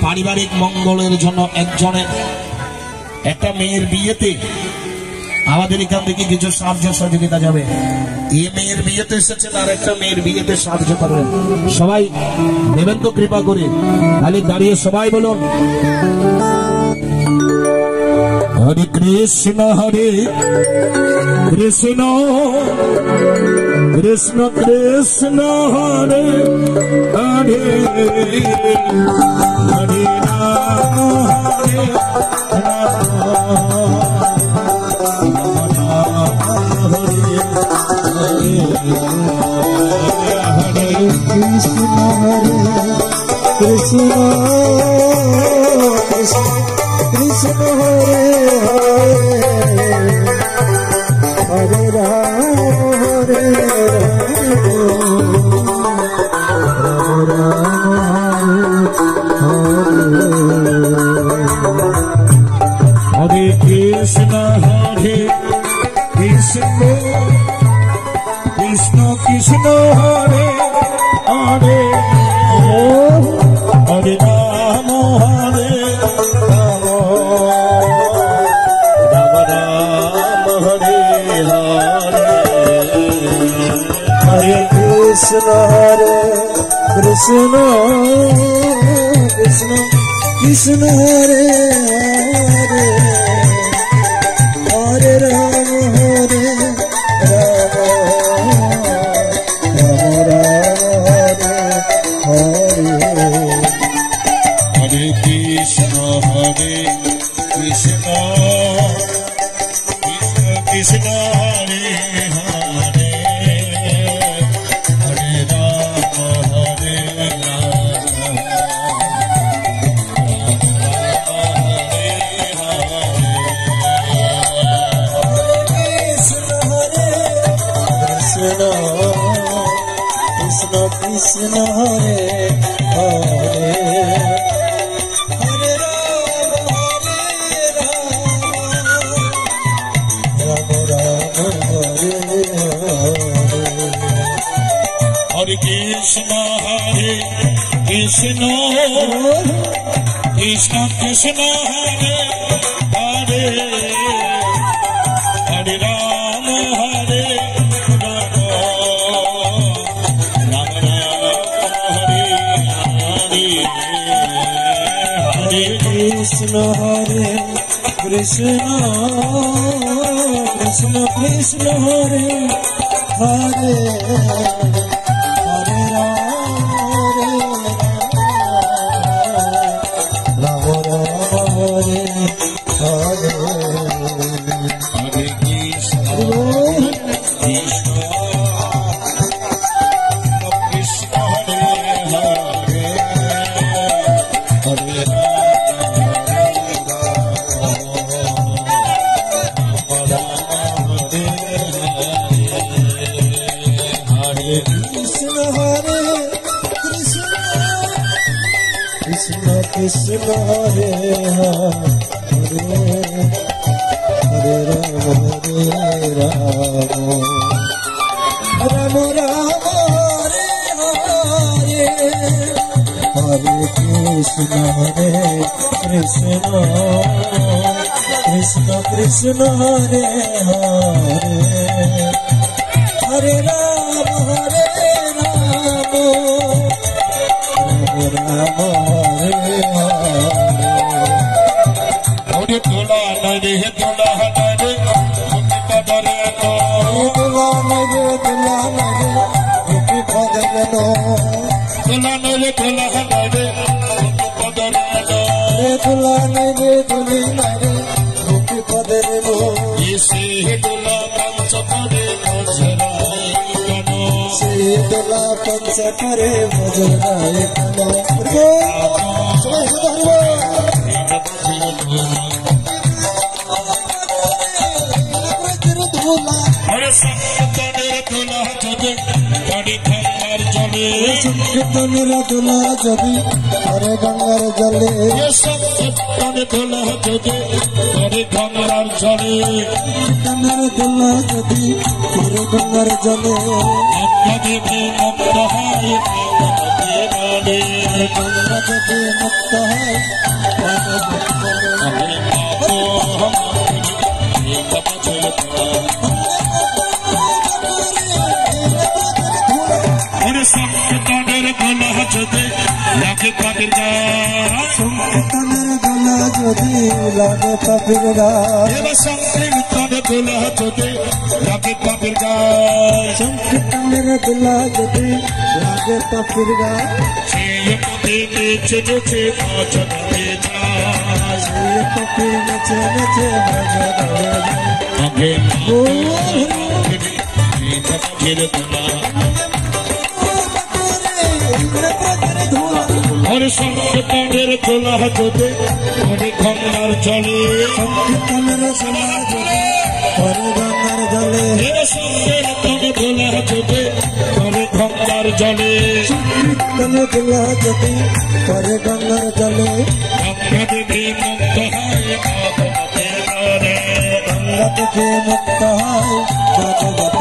পারিবারিক মঙ্গলের জন্য একজনের একটা মেয়ের বিয়েতে আমাদের এখান থেকে কিছু সাহায্য সহযোগিতা যাবে। এই মেয়ের বিয়েতে এসেছে, তার একটা মেয়ের বিয়েতে সাহায্য করবেন সবাই, দেবেন তো কৃপা করে। খালি দাঁড়িয়ে সবাই বলুন হরে কৃষ্ণ কৃষ্ণ কৃষ্ণ কৃষ্ণ হরে হরে হরে রাম হরে हरे कृष्ण कृष्ण कृष्ण हरे हरे हरे राम हरे हरे कृष्ण कृष्ण कृष्ण हरे हरे हरे राम राम राम हरे हरे हरे कृष्ण कृष्ण कृष्ण हरे हरे हरे राम कृष्ण हरे हरे हरे राम हरे राम हरे कृष्ण कृष्ण हरे हरे हरे कृष्ण कृष्ण कृष्ण कृष्ण हरे हरे हरे राम हरे राम राम राम हरे हरे हरे कृष्ण कृष्ण कृष्ण कृष्ण हरे हरे कृष्ण हरे हरे हरे राम राम राम हरे हरे हरे कृष्ण कृष्ण कृष्ण कृष्ण हरे हरे हरे राम राम हरे हरे तुला नरे तुला नरे पदरे तो तुला नरे पदरे तो तुला नरे पदरे तो तुला नरे पदरे तो इसे तुला पंच करे मुझराई से तुला पंच करे मुझराई हरे संकीर्तन तुला जदि बड़ी गंगार जले संकीर्तन तुला जदि हरे गंगार जले संकीर्तन तुला जदि बड़ी गंगार जले संकीर्तन तुला जदि हरे गंगार जले नदी में नमः গঙ্গা যদি মুক্ত হয় সংকীর্তনের গলা যদি লাগে পাপির গায় সংকীর্তনের গলা যদি লাগে পাপির গায় সংকীর্তনের গলা যদি লাগে পাপির গায় সংকীর্তনের গলা যদি লাগে পাপির গায় সেই পথে নেচে নেচে ভজনে যায় সেই পথে নেচে নেচে ভজনে যায় আগে গলা হরে সংকীর্তনের গলা যদি হরে গঙ্গার জলে সংকীর্তনের গলা যদি হরে গঙ্গার জলে সংকীর্তনের গলা যদি হরে গঙ্গার জলে সংকীর্তনের গলা যদি হরে গঙ্গার জলে গঙ্গা দেবী মুক্ত হয় গঙ্গা থেকে মুক্ত হয় জগৎ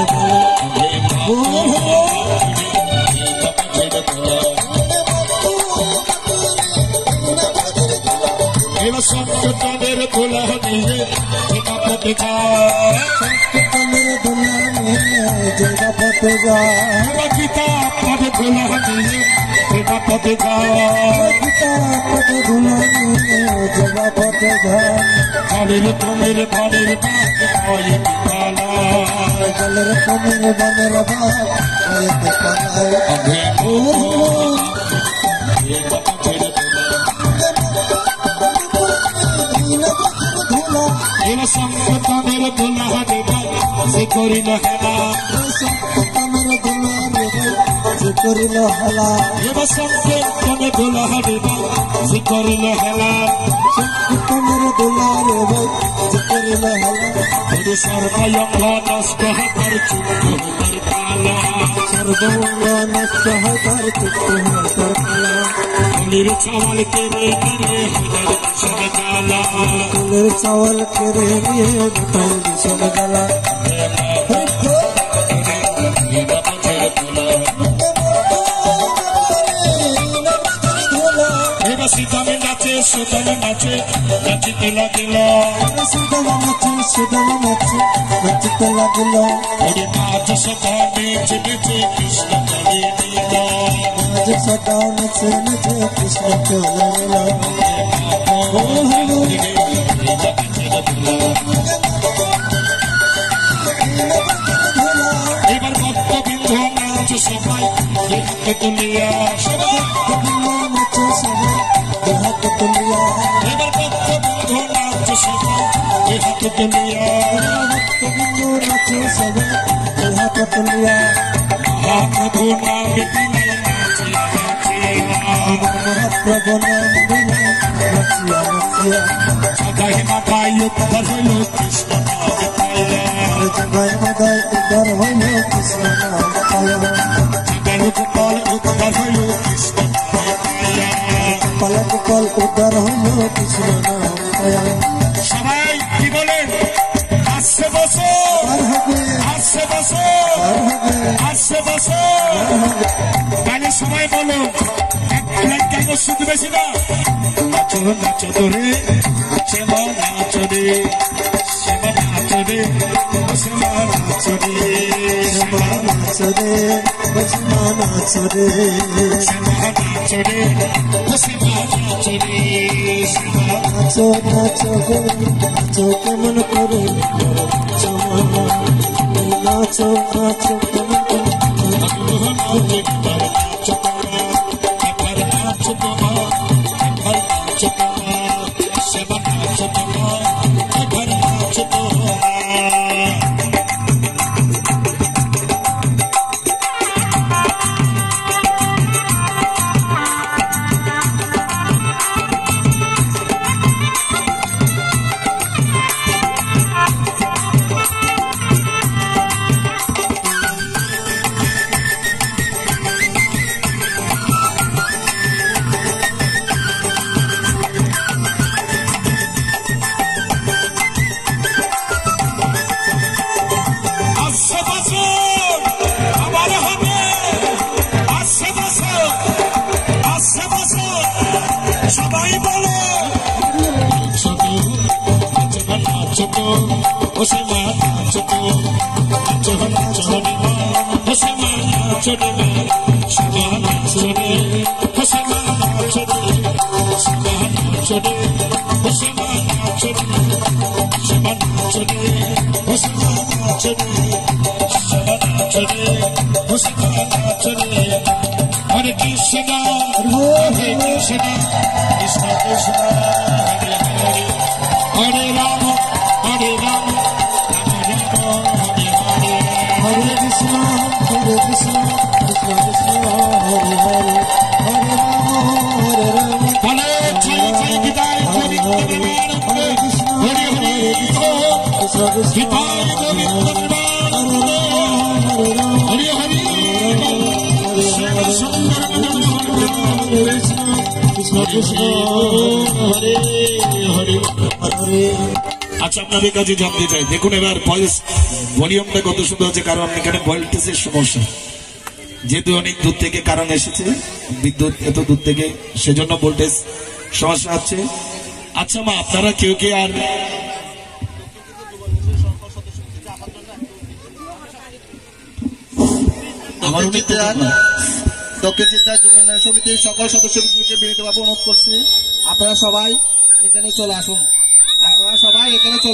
সংকীর্তনের গোলা নিয়ে পথে যায় সংকীর্তনের গোলা নিয়ে যেটা পথে যায় গীতা পথে গোলা নিয়ে যেটা পথে যায় গীতা পথে গোলা নিয়ে যেটা পথে যায় কালের কমের বানের জলের কমের বানের ভাগ সংকীর্তনের গোলা দেবা সে করিল হেলা সংকীর্তনের গোলা যে করিল হেলা এবার সংকীর্তনের গোলা দেবা সে করিল হেলা সংকীর্তনের গোলা যে করিল হেলা সর্বয়ঙ্গ নষ্ট হবার চুক্তি হবার পালা সর্বঙ্গ নষ্ট হয় তার চুক্তি হয় তার পালা ফুলের চাওয়াল কেড়ে নিয়ে হাজার বিষম জ্বালা ফুলের চাওয়াল কেড়ে নিয়ে দুটাই বিষম জ্বালা এবার সীতামে নাচে সুদামে নাচে নাচিতে লাগিল সুদাম নাচে সুদাম নাচে নাচিতে লাগিল ওরে নাচ সদা নেচে নেচে কৃষ্ণ চলে নিল আজ সদা নাচে নাচে কৃষ্ণ চলে নিল এবার ভক্তবৃন্দ নাচ সবাই দেখতে তুলিয়া সবাই নাচে সবাই দেহাতে তুলিয়া এবার ভক্তবৃন্দ নাচ সবাই দেখতে তুলিয়া ভক্তবৃন্দ নাচে সবাই দেহাতে তুলিয়া মহাপ্রভু নাম বিনে নাচিয়া নাচিয়া মহাপ্রভু নাম বিনে নাচিয়া নাচিয়া সদাই মাথায় উদ্ধার হইল কৃষ্ণ নাম পাইয়া জগায় মাদায় উদ্ধার হইল কৃষ্ণ নাম পাইয়া গোপাল উদ্ধার হইল কৃষ্ণ নাম পাইয়া গোপাল গোপাল উদ্ধার হইল কৃষ্ণ নাম পাইয়া সবাই কি বলেন আসছে বসো আর হবে আসছে বসো আর হবে আসছে বসো তাহলে সবাই বলো এক লাইন কেন শুধু বেশি না নাচো নাচো ধরে শ্যামা নাচো রে শ্যামা নাচো রে শ্যামা নাচো রে শ্যামা নাচ রে বসমা নাচ রে শ্যামা নাচো রে শ্যামা নাচো রে শ্যামা নাচো নাচো গো নাচো কেমন করে নাচো নাচো কেমন করে হোসে মা ছোট চহন চহনি মা হোসে মা ছোট মা ছোটে হোসে মা ছোট ছোটে হোসে মা ছোট সমান ছোটে হোসে মা ছোট সমান ছোটে হোসে মা ছোটে হরে কৃষ্ণ হরে কৃষ্ণ কৃষ্ণ কৃষ্ণ হরে হরে হরে রাম হরে রাম রাম রাম হরে হরে হরে কৃষ্ণ কৃষ্ণ কৃষ্ণ হরে হরে হরে রাম হরে রাম বলে জয় জয় গীতায় গোবিন্দ হরে কৃষ্ণ হরে হরে কৃষ্ণ কৃষ্ণ গীতায় গোবিন্দ হরে রাম হরে হরে শ্যাম সুন্দর হরে কৃষ্ণ কৃষ্ণ কৃষ্ণ হরে হরে হরে আচ্ছা আপনাদের কাছে জানতে চাই দেখুন এবার ভয়েস ভলিউমটা কত সুন্দর হচ্ছে কারণ এখানে ভোল্টেজের সমস্যা যেহেতু অনেক দূর থেকে কারণ এসেছে বিদ্যুৎ এত দূর থেকে সেজন্য ভোল্টেজ সমস্যা হচ্ছে আচ্ছা মা আপনারা কেউ কে আর আমার দক্ষিণ চিত্রা যুবনায়ক সমিতির সকল সদস্যকে বিনীতভাবে অনুরোধ করছি আপনারা সবাই এখানে চলে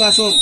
আসুন